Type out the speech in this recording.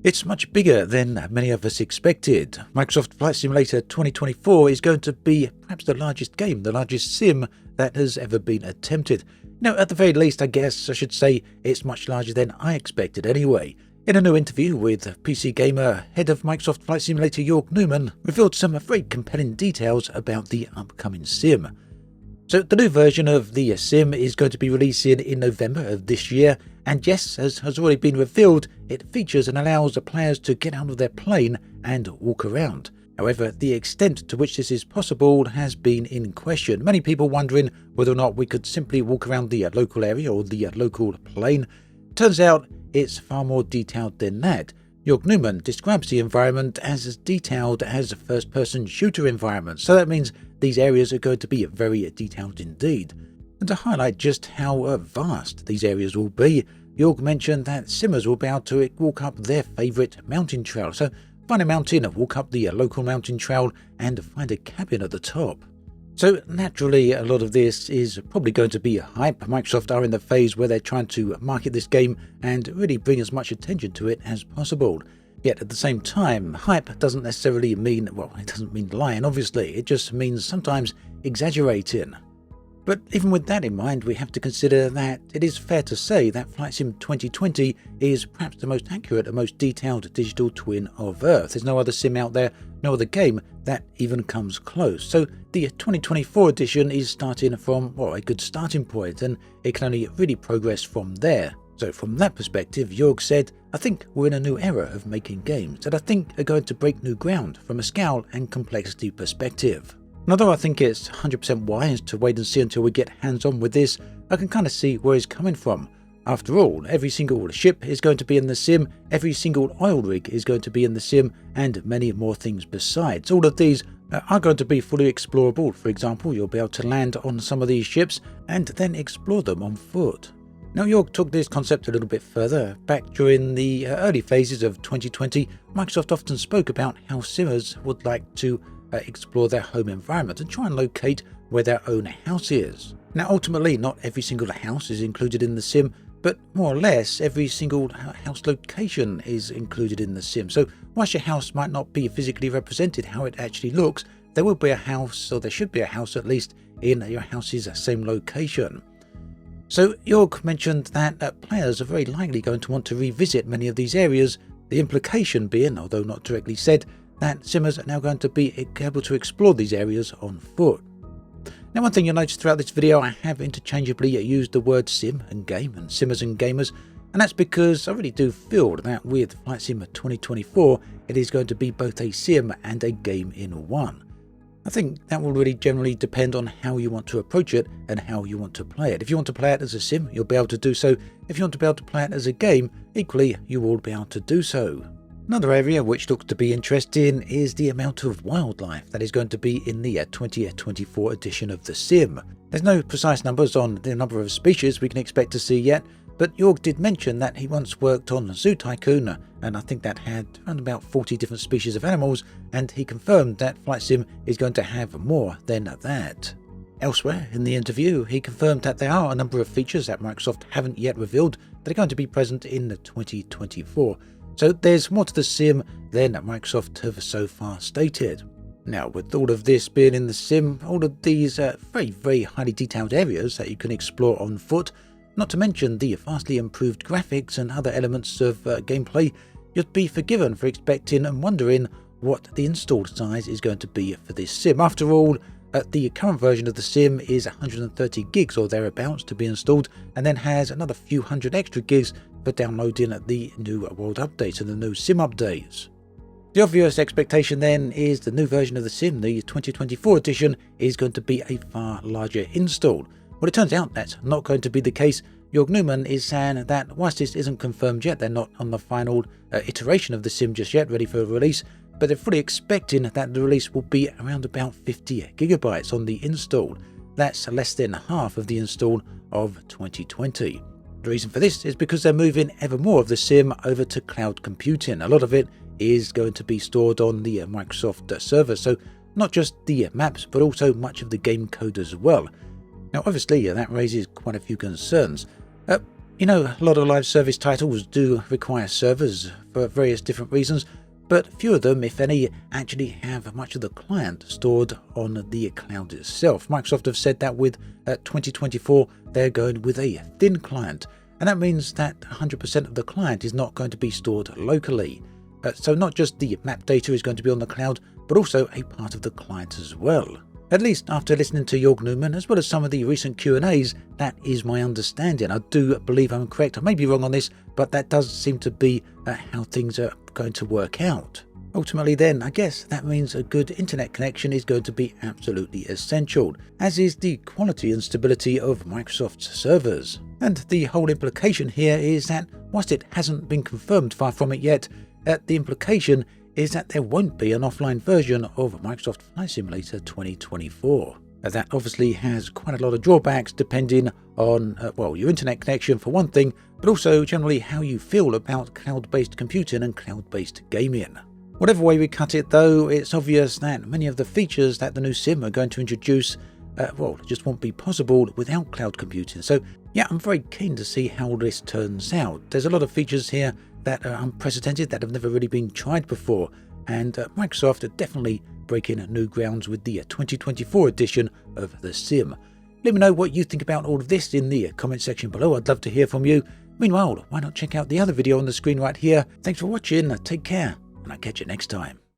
It's much bigger than many of us expected. Microsoft Flight Simulator 2024 is going to be perhaps the largest game, the largest sim that has ever been attempted. Now, at the very least, I guess I should say it's much larger than I expected anyway. In a new interview with PC Gamer, head of Microsoft Flight Simulator Jörg Neumann revealed some very compelling details about the upcoming sim. So the new version of the sim is going to be releasing in November of this year, and yes, as has already been revealed, it features and allows the players to get out of their plane and walk around. However, the extent to which this is possible has been in question. Many people wondering whether or not we could simply walk around the local area or the local plane. Turns out it's far more detailed than that. Jörg Neumann describes the environment as detailed as a first-person shooter environment, so that means these areas are going to be very detailed indeed. And to highlight just how vast these areas will be, Jörg mentioned that simmers will be able to walk up their favourite mountain trail. So find a mountain, walk up the local mountain trail and find a cabin at the top. So naturally, a lot of this is probably going to be hype. Microsoft are in the phase where they're trying to market this game and really bring as much attention to it as possible. Yet at the same time, hype doesn't necessarily mean, well, it doesn't mean lying, obviously. It just means sometimes exaggerating. But even with that in mind, we have to consider that it is fair to say that Flight Sim 2020 is perhaps the most accurate and most detailed digital twin of Earth. There's no other sim out there, no other game that even comes close. So the 2024 edition is starting from, well, a good starting point, and it can only really progress from there. So from that perspective, Jörg said, I think we're in a new era of making games that I think are going to break new ground from a scale and complexity perspective. And although I think it's 100% wise to wait and see until we get hands-on with this, I can kind of see where he's coming from. After all, every single ship is going to be in the sim, every single oil rig is going to be in the sim, and many more things besides. All of these are going to be fully explorable. For example, you'll be able to land on some of these ships and then explore them on foot. Now, Jörg took this concept a little bit further. Back during the early phases of 2020, Microsoft often spoke about how simmers would like to explore their home environment and try and locate where their own house is. Now, ultimately, not every single house is included in the sim, but more or less every single house location is included in the sim. So whilst your house might not be physically represented how it actually looks, there will be a house, or there should be a house at least, in your house's same location. So Jörg mentioned that players are very likely going to want to revisit many of these areas, the implication being, although not directly said, that simmers are now going to be able to explore these areas on foot. Now, one thing you'll notice throughout this video, I have interchangeably used the word sim and game and simmers and gamers, and that's because I really do feel that with Flight Sim 2024, it is going to be both a sim and a game in one. I think that will really generally depend on how you want to approach it and how you want to play it. If you want to play it as a sim, you'll be able to do so. If you want to be able to play it as a game, equally, you will be able to do so. Another area which looks to be interesting is the amount of wildlife that is going to be in the 2024 edition of the sim. There's no precise numbers on the number of species we can expect to see yet, but Jörg did mention that he once worked on Zoo Tycoon, and I think that had around about 40 different species of animals, and he confirmed that Flight Sim is going to have more than that. Elsewhere in the interview, he confirmed that there are a number of features that Microsoft haven't yet revealed that are going to be present in 2024. So there's more to the sim than Microsoft have so far stated. Now, with all of this being in the sim, all of these very highly detailed areas that you can explore on foot, not to mention the vastly improved graphics and other elements of gameplay, you'd be forgiven for expecting and wondering what the installed size is going to be for this sim. After all, the current version of the sim is 130 gigs or thereabouts to be installed, and then has another few hundred extra gigs for downloading the new world updates and the new sim updates. The obvious expectation then is the new version of the sim, the 2024 edition, is going to be a far larger install. Well, it turns out that's not going to be the case. Jörg Neumann is saying that whilst this isn't confirmed yet, they're not on the final iteration of the sim just yet, ready for release, but they're fully expecting that the release will be around about 50 gigabytes on the install. That's less than half of the install of 2020. The reason for this is because they're moving ever more of the sim over to cloud computing. A lot of it is going to be stored on the Microsoft server, so not just the maps, but also much of the game code as well. Now, obviously, that raises quite a few concerns. You know, a lot of live service titles do require servers for various different reasons, but few of them, if any, actually have much of the client stored on the cloud itself. Microsoft have said that with 2024 they're going with a thin client, and that means that 100% of the client is not going to be stored locally. So not just the map data is going to be on the cloud, but also a part of the client as well. At least after listening to Jörg Newman, as well as some of the recent Q&As, that is my understanding. I do believe I'm correct. I may be wrong on this, but that does seem to be how things are going to work out. Ultimately then, I guess that means a good internet connection is going to be absolutely essential, as is the quality and stability of Microsoft's servers. And the whole implication here is that, whilst it hasn't been confirmed, far from it yet, the implication is that there won't be an offline version of Microsoft Flight Simulator 2024. That obviously has quite a lot of drawbacks depending on, your internet connection for one thing, but also generally how you feel about cloud-based computing and cloud-based gaming. Whatever way we cut it though, it's obvious that many of the features that the new Sim are going to introduce, just won't be possible without cloud computing. So yeah, I'm very keen to see how this turns out. There's a lot of features here that are unprecedented, that have never really been tried before, and Microsoft are definitely breaking new grounds with the 2024 edition of the Sim. Let me know what you think about all of this in the comment section below. I'd love to hear from you. Meanwhile, why not check out the other video on the screen right here. Thanks for watching, take care, and I'll catch you next time.